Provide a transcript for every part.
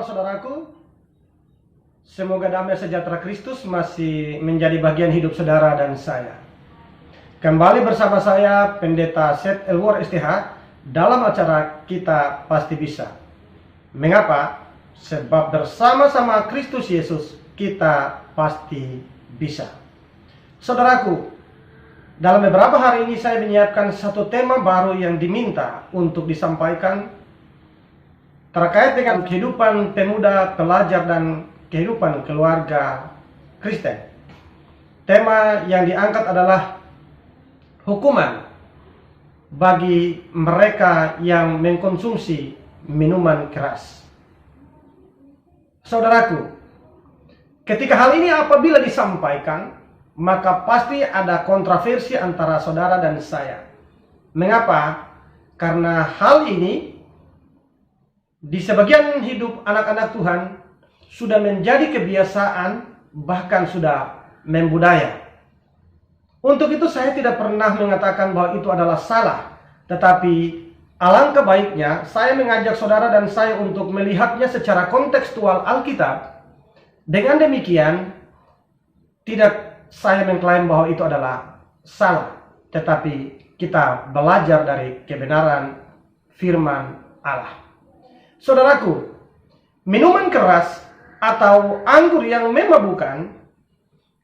kabar saudaraku? Semoga damai sejahtera Kristus masih menjadi bagian hidup saudara dan saya. Kembali bersama saya, Pendeta Seth Elwar STH, dalam acara Kita Pasti Bisa. Mengapa? Sebab bersama-sama Kristus Yesus, kita pasti bisa. Saudaraku, dalam beberapa hari ini saya menyiapkan satu tema baru yang diminta untuk disampaikan terkait dengan kehidupan pemuda, pelajar, dan kehidupan keluarga Kristen. Tema yang diangkat adalah hukuman bagi mereka yang mengkonsumsi minuman keras. Saudaraku, ketika hal ini apabila disampaikan, maka pasti ada kontroversi antara saudara dan saya. Mengapa? Karena hal ini di sebagian hidup anak-anak Tuhan sudah menjadi kebiasaan, bahkan sudah membudaya. Untuk itu saya tidak pernah mengatakan bahwa itu adalah salah, tetapi alangkah baiknya saya mengajak saudara dan saya untuk melihatnya secara kontekstual Alkitab. Dengan demikian, tidak saya mengklaim bahwa itu adalah salah, tetapi kita belajar dari kebenaran firman Allah. Saudaraku, minuman keras atau anggur yang memabukkan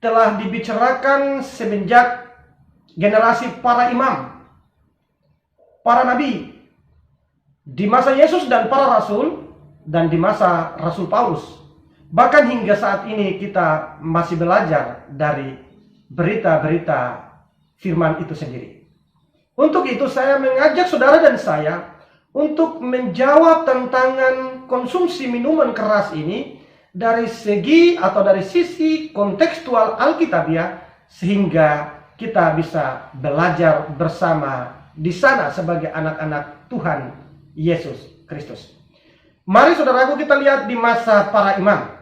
telah dibicarakan semenjak generasi para imam, para nabi, di masa Yesus dan para rasul, dan di masa Rasul Paulus. Bahkan hingga saat ini kita masih belajar dari berita-berita firman itu sendiri. Untuk itu saya mengajak saudara dan saya untuk menjawab tantangan konsumsi minuman keras ini dari segi atau dari sisi kontekstual Alkitabiah, sehingga kita bisa belajar bersama di sana sebagai anak-anak Tuhan Yesus Kristus. Mari saudaraku kita lihat di masa para imam.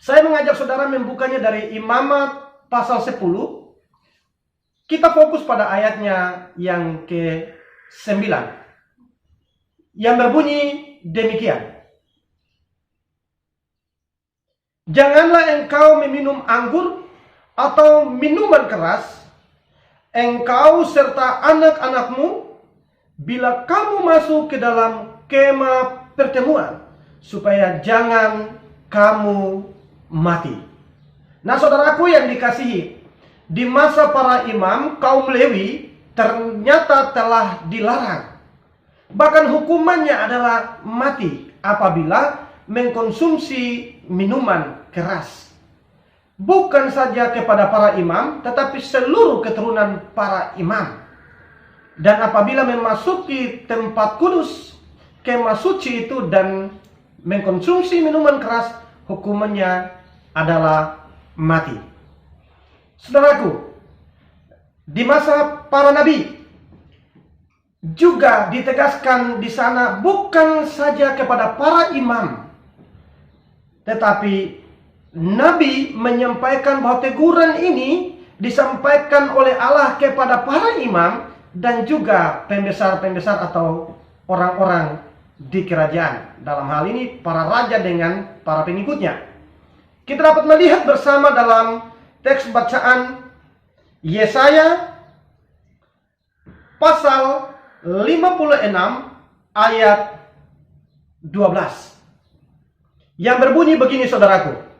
Saya mengajak saudara membukanya dari Imamat pasal 10. Kita fokus pada ayatnya yang ke-9. Yang berbunyi demikian. Janganlah engkau meminum anggur atau minuman keras, engkau serta anak-anakmu, bila kamu masuk ke dalam kemah pertemuan, supaya jangan kamu mati. Nah saudaraku yang dikasihi, di masa para imam, kaum Lewi ternyata telah dilarang. Bahkan hukumannya adalah mati apabila mengkonsumsi minuman keras. Bukan saja kepada para imam, tetapi seluruh keturunan para imam. Dan apabila memasuki tempat kudus, kemah suci itu, dan mengkonsumsi minuman keras, hukumannya adalah mati. Saudaraku, di masa para nabi juga ditegaskan di sana bukan saja kepada para imam, tetapi Nabi menyampaikan bahwa teguran ini disampaikan oleh Allah kepada para imam dan juga pembesar-pembesar atau orang-orang di kerajaan. Dalam hal ini para raja dengan para pengikutnya. Kita dapat melihat bersama dalam teks bacaan Yesaya pasal 56 ayat 12 yang berbunyi begini saudaraku.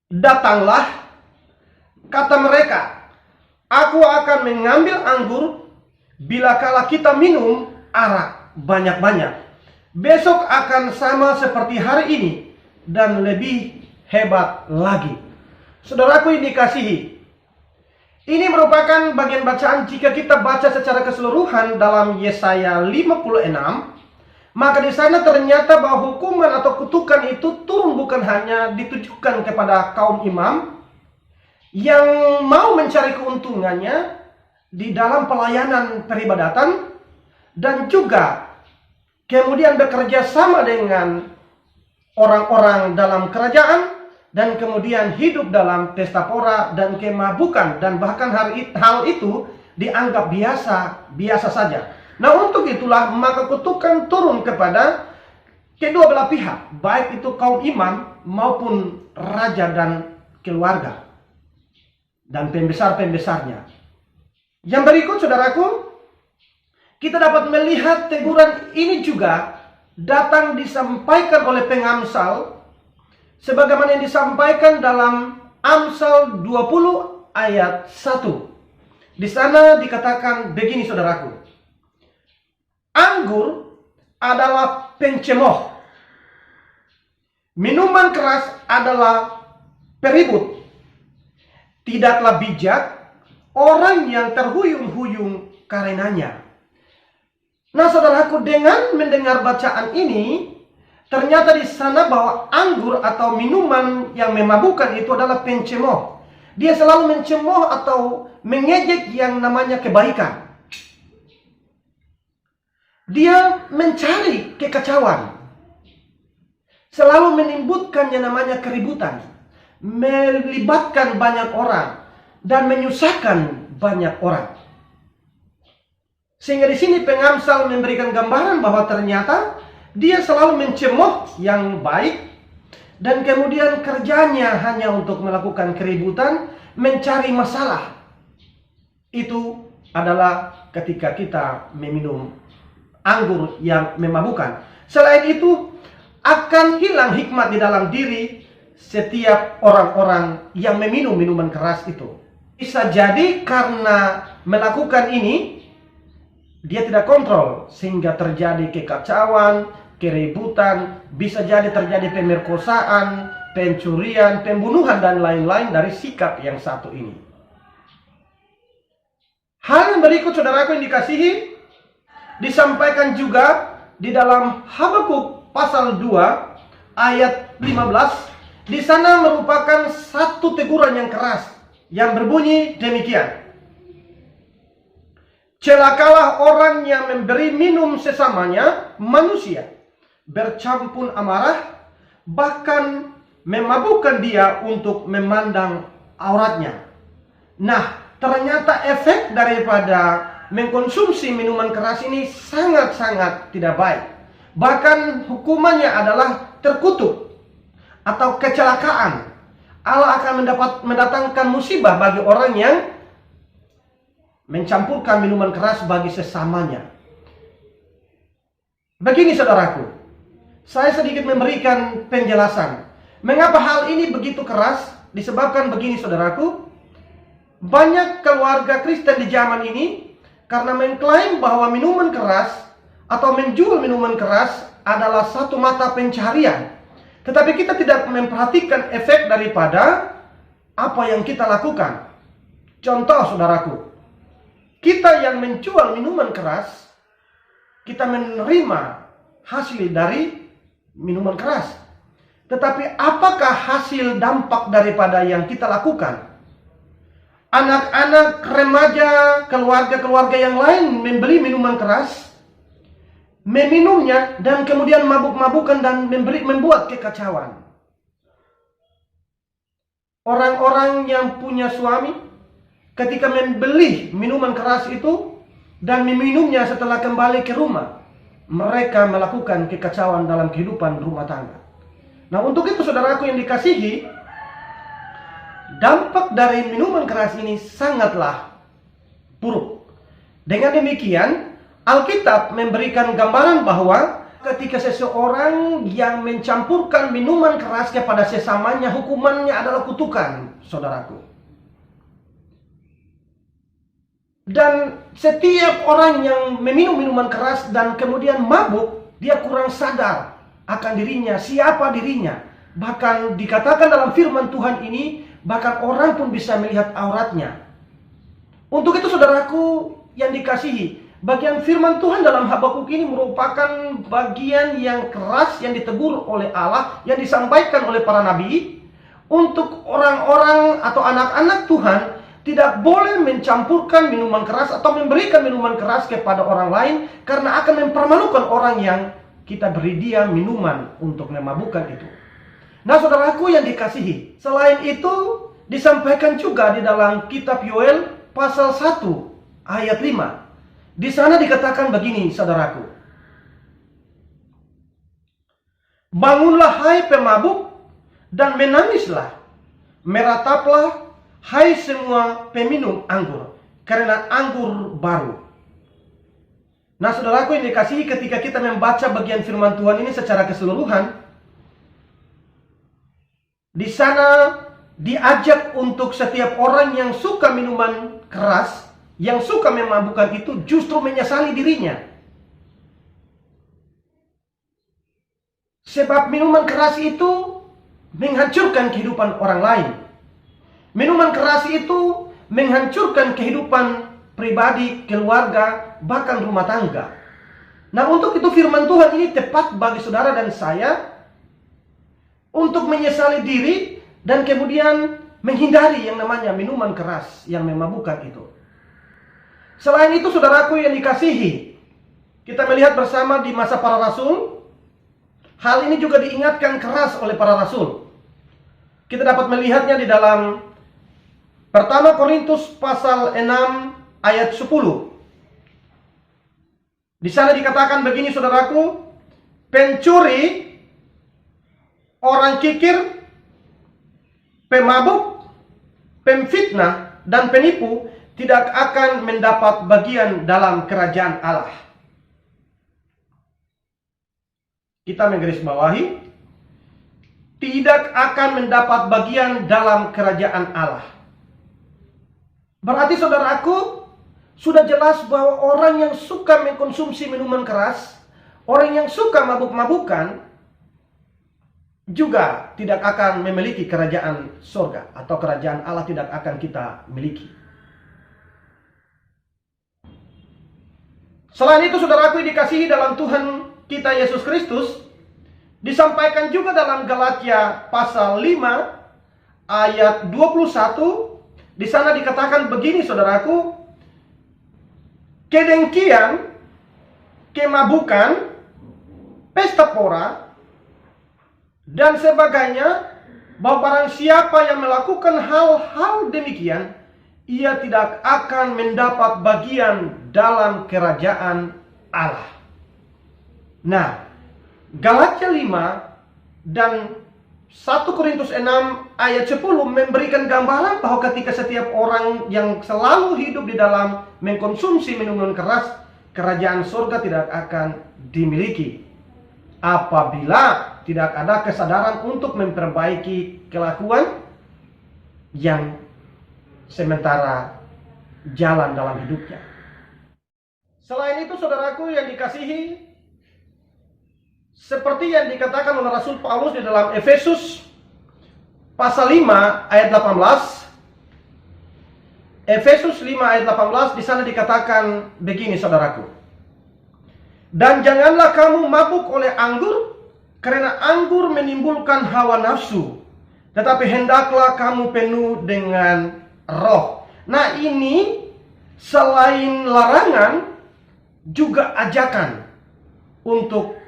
Datanglah, kata mereka, aku akan mengambil anggur bila kala kita minum arak banyak-banyak. Besok akan sama seperti hari ini dan lebih hebat lagi. Saudaraku yang dikasihi, ini merupakan bagian bacaan jika kita baca secara keseluruhan dalam Yesaya 56, maka di sana ternyata bahwa hukuman atau kutukan itu turun bukan hanya ditujukan kepada kaum imam yang mau mencari keuntungannya di dalam pelayanan peribadatan dan juga kemudian bekerja sama dengan orang-orang dalam kerajaan, dan kemudian hidup dalam pesta pora dan kemabukan, dan bahkan hal itu dianggap biasa saja. Nah untuk itulah maka kutukan turun kepada kedua belah pihak, baik itu kaum imam maupun raja dan keluarga dan pembesar-pembesarnya. Yang berikut, saudaraku, kita dapat melihat teguran ini juga datang disampaikan oleh pengamsal sebagaimana yang disampaikan dalam Amsal 20 ayat 1. Di sana dikatakan begini, saudaraku. Anggur adalah pencemooh. Minuman keras adalah peribut. Tidaklah bijak orang yang terhuyung-huyung karenanya. Nah, saudaraku, dengan mendengar bacaan ini, ternyata di sana bahwa anggur atau minuman yang memabukkan itu adalah pencemooh. Dia selalu mencemooh atau mengejek yang namanya kebaikan. Dia mencari kekacauan. Selalu menimbulkan yang namanya keributan. Melibatkan banyak orang. Dan menyusahkan banyak orang. Sehingga di sini pengamsal memberikan gambaran bahwa ternyata dia selalu mencemooh yang baik. Dan kemudian kerjanya hanya untuk melakukan keributan, mencari masalah. Itu adalah ketika kita meminum anggur yang memabukkan. Selain itu, akan hilang hikmat di dalam diri setiap orang-orang yang meminum minuman keras itu. Bisa jadi karena melakukan ini, dia tidak kontrol sehingga terjadi kekacauan, keributan, bisa jadi terjadi pemerkosaan, pencurian, pembunuhan, dan lain-lain dari sikap yang satu ini. Hal yang berikut, saudaraku yang dikasihi, disampaikan juga di dalam Habakuk pasal 2 ayat 15. Di sana merupakan satu teguran yang keras yang berbunyi demikian. Celakalah orang yang memberi minum sesamanya manusia, bercampur amarah, bahkan memabukkan dia untuk memandang auratnya. Nah, ternyata efek daripada mengkonsumsi minuman keras ini sangat-sangat tidak baik. Bahkan hukumannya adalah terkutuk atau kecelakaan. Allah akan mendatangkan musibah bagi orang yang mencampurkan minuman keras bagi sesamanya. Begini, saudaraku, saya sedikit memberikan penjelasan. Mengapa hal ini begitu keras? Disebabkan begini, saudaraku. Banyak keluarga Kristen di zaman ini karena mengklaim bahwa minuman keras atau menjual minuman keras adalah satu mata pencaharian. Tetapi kita tidak memperhatikan efek daripada apa yang kita lakukan. Contoh, saudaraku, kita yang menjual minuman keras, kita menerima hasil dari minuman keras. Tetapi apakah hasil dampak daripada yang kita lakukan? Anak-anak, remaja, keluarga-keluarga yang lain membeli minuman keras, meminumnya, dan kemudian mabuk-mabukan dan membuat kekacauan. Orang-orang yang punya suami, ketika membeli minuman keras itu dan meminumnya setelah kembali ke rumah, mereka melakukan kekacauan dalam kehidupan rumah tangga. Nah, untuk itu, saudaraku yang dikasihi, dampak dari minuman keras ini sangatlah buruk. Dengan demikian, Alkitab memberikan gambaran bahwa ketika seseorang yang mencampurkan minuman keras kepada sesamanya, hukumannya adalah kutukan, saudaraku. Dan setiap orang yang meminum minuman keras dan kemudian mabuk, dia kurang sadar akan dirinya, siapa dirinya. Bahkan dikatakan dalam firman Tuhan ini, bahkan orang pun bisa melihat auratnya. Untuk itu, saudaraku yang dikasihi, bagian firman Tuhan dalam Habakuk ini merupakan bagian yang keras yang ditegur oleh Allah, yang disampaikan oleh para nabi. Untuk orang-orang atau anak-anak Tuhan, tidak boleh mencampurkan minuman keras atau memberikan minuman keras kepada orang lain, karena akan mempermalukan orang yang kita beri dia minuman untuk memabukkan itu. Nah, saudaraku yang dikasihi, selain itu disampaikan juga di dalam kitab Yoel pasal 1 ayat 5. Di sana dikatakan begini, saudaraku. Bangunlah hai pemabuk dan menangislah. Merataplah hai semua peminum anggur, karena anggur baru. Nah, saudaraku yang dikasihi, ketika kita membaca bagian firman Tuhan ini secara keseluruhan, di sana diajak untuk setiap orang yang suka minuman keras, yang suka memabukkan itu justru menyesali dirinya. Sebab minuman keras itu menghancurkan kehidupan orang lain. Minuman keras itu menghancurkan kehidupan pribadi, keluarga, bahkan rumah tangga. Nah, untuk itu firman Tuhan ini tepat bagi saudara dan saya untuk menyesali diri dan kemudian menghindari yang namanya minuman keras yang memabukkan itu. Selain itu, saudaraku yang dikasihi, kita melihat bersama di masa para rasul, hal ini juga diingatkan keras oleh para rasul. Kita dapat melihatnya di dalam Pertama Korintus pasal 6 ayat 10. Di sana dikatakan begini, saudaraku, pencuri, orang kikir, pemabuk, pemfitnah, dan penipu tidak akan mendapat bagian dalam kerajaan Allah. Kita menggarisbawahi, tidak akan mendapat bagian dalam kerajaan Allah. Berarti saudaraku, sudah jelas bahwa orang yang suka mengkonsumsi minuman keras, orang yang suka mabuk-mabukan, juga tidak akan memiliki kerajaan surga, atau kerajaan Allah tidak akan kita miliki. Selain itu, saudaraku dikasihi dalam Tuhan kita Yesus Kristus, disampaikan juga dalam Galatia pasal 5 ayat 21. Di sana dikatakan begini, saudaraku, kedengkian, kemabukan, pesta pora, dan sebagainya, bahwa barang siapa yang melakukan hal-hal demikian, ia tidak akan mendapat bagian dalam kerajaan Allah. Nah, Galatia 5 dan 1 Korintus 6 ayat 10 memberikan gambaran bahwa ketika setiap orang yang selalu hidup di dalam mengkonsumsi minuman keras, kerajaan surga tidak akan dimiliki apabila tidak ada kesadaran untuk memperbaiki kelakuan yang sementara jalan dalam hidupnya. Selain itu, saudaraku yang dikasihi, seperti yang dikatakan oleh Rasul Paulus di dalam Efesus pasal 5 ayat 18. Efesus 5 ayat 18, di sana dikatakan begini, saudaraku. Dan janganlah kamu mabuk oleh anggur, karena anggur menimbulkan hawa nafsu, tetapi hendaklah kamu penuh dengan roh. Nah, ini selain larangan juga ajakan untuk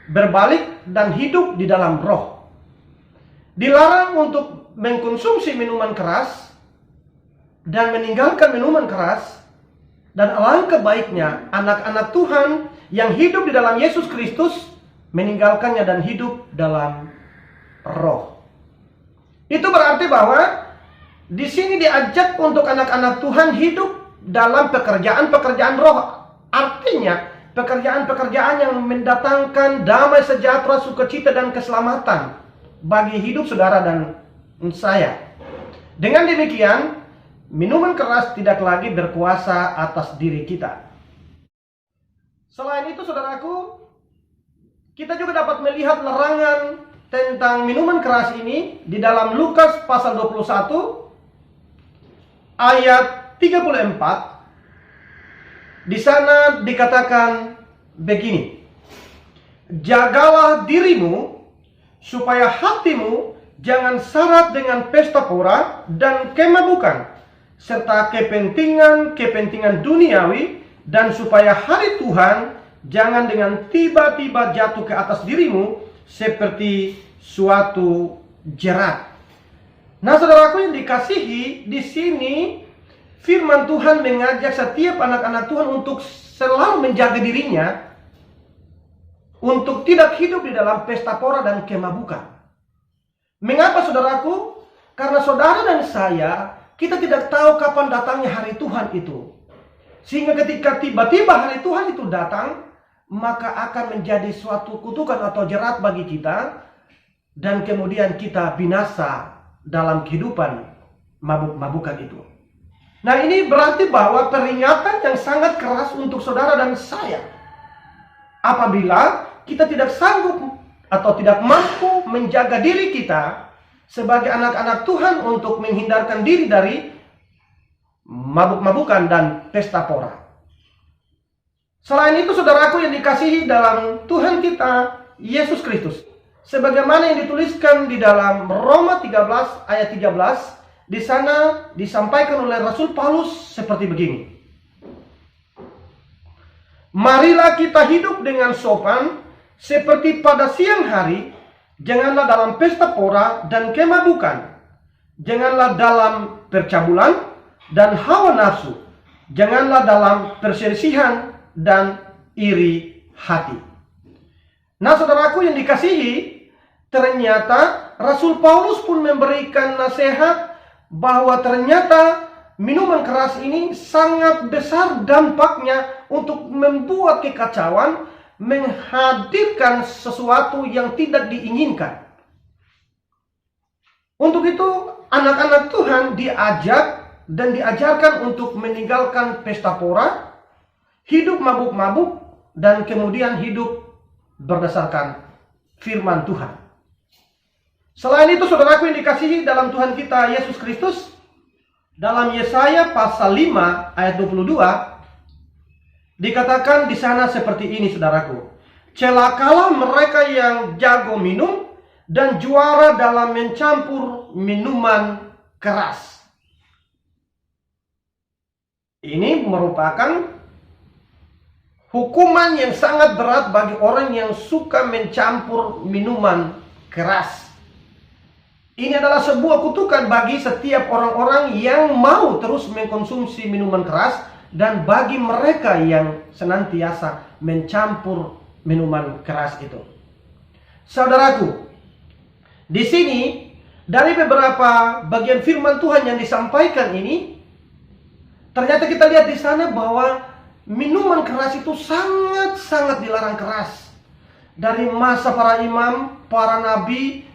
berbalik dan hidup di dalam roh. Dilarang untuk mengkonsumsi minuman keras dan meninggalkan minuman keras. Dan alangkah baiknya anak-anak Tuhan yang hidup di dalam Yesus Kristus meninggalkannya dan hidup dalam roh. Itu berarti bahwa di sini diajak untuk anak-anak Tuhan hidup dalam pekerjaan-pekerjaan roh. Artinya pekerjaan-pekerjaan yang mendatangkan damai sejahtera, sukacita, dan keselamatan bagi hidup saudara dan saya. Dengan demikian, minuman keras tidak lagi berkuasa atas diri kita. Selain itu, saudaraku, kita juga dapat melihat larangan tentang minuman keras ini di dalam Lukas pasal 21 ayat 34. Di sana dikatakan begini, jagalah dirimu supaya hatimu jangan syarat dengan pesta pora dan kemabukan, serta kepentingan duniawi, dan supaya hari Tuhan jangan dengan tiba-tiba jatuh ke atas dirimu seperti suatu jerat. Nah, saudaraku yang dikasihi, di sini firman Tuhan mengajak setiap anak-anak Tuhan untuk selalu menjaga dirinya untuk tidak hidup di dalam pesta pora dan kemabukan. Mengapa saudaraku? Karena saudara dan saya, kita tidak tahu kapan datangnya hari Tuhan itu. Sehingga ketika tiba-tiba hari Tuhan itu datang, maka akan menjadi suatu kutukan atau jerat bagi kita, dan kemudian kita binasa dalam kehidupan mabuk-mabukan itu. Nah, ini berarti bahwa peringatan yang sangat keras untuk saudara dan saya. Apabila kita tidak sanggup atau tidak mampu menjaga diri kita sebagai anak-anak Tuhan untuk menghindarkan diri dari mabuk-mabukan dan pesta pora. Selain itu, saudaraku yang dikasihi dalam Tuhan kita Yesus Kristus, sebagaimana yang dituliskan di dalam Roma 13 ayat 13, di sana disampaikan oleh Rasul Paulus seperti begini. Marilah kita hidup dengan sopan seperti pada siang hari, janganlah dalam pesta pora dan kemabukan, janganlah dalam percabulan dan hawa nafsu, janganlah dalam perselisihan dan iri hati. Nah, saudaraku yang dikasihi, ternyata Rasul Paulus pun memberikan nasihat bahwa ternyata minuman keras ini sangat besar dampaknya untuk membuat kekacauan, menghadirkan sesuatu yang tidak diinginkan. Untuk itu, anak-anak Tuhan diajak dan diajarkan untuk meninggalkan pesta pora, hidup mabuk-mabuk, dan kemudian hidup berdasarkan firman Tuhan. Selain itu, saudaraku yang dikasihi dalam Tuhan kita Yesus Kristus, dalam Yesaya pasal 5 ayat 22, dikatakan di sana seperti ini, saudaraku. Celakalah mereka yang jago minum dan juara dalam mencampur minuman keras. Ini merupakan hukuman yang sangat berat bagi orang yang suka mencampur minuman keras. Ini adalah sebuah kutukan bagi setiap orang-orang yang mau terus mengkonsumsi minuman keras, dan bagi mereka yang senantiasa mencampur minuman keras itu. Saudaraku, di sini dari beberapa bagian firman Tuhan yang disampaikan ini, ternyata kita lihat di sana bahwa minuman keras itu sangat-sangat dilarang keras. Dari masa para imam, para nabi,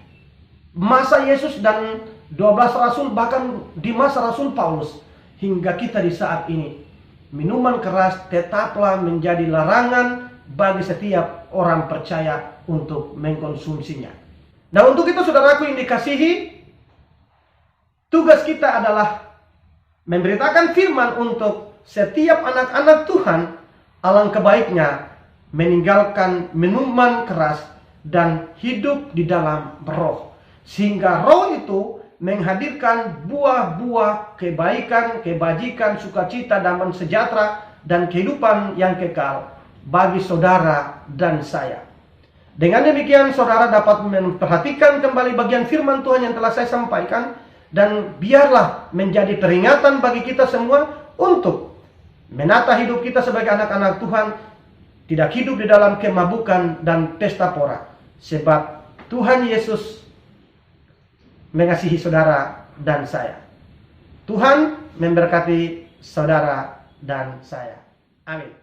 masa Yesus dan 12 rasul, bahkan di masa Rasul Paulus, hingga kita di saat ini, minuman keras tetaplah menjadi larangan bagi setiap orang percaya untuk mengkonsumsinya. Nah, untuk itu saudaraku yang dikasihi, tugas kita adalah memberitakan firman untuk setiap anak-anak Tuhan. Alangkah baiknya meninggalkan minuman keras dan hidup di dalam roh, sehingga roh itu menghadirkan buah-buah kebaikan, kebajikan, sukacita, damai sejahtera, dan kehidupan yang kekal bagi saudara dan saya. Dengan demikian, saudara dapat memperhatikan kembali bagian firman Tuhan yang telah saya sampaikan, dan biarlah menjadi peringatan bagi kita semua untuk menata hidup kita sebagai anak-anak Tuhan, tidak hidup di dalam kemabukan dan pesta pora, sebab Tuhan Yesus mengasihi saudara dan saya. Tuhan memberkati saudara dan saya. Amin.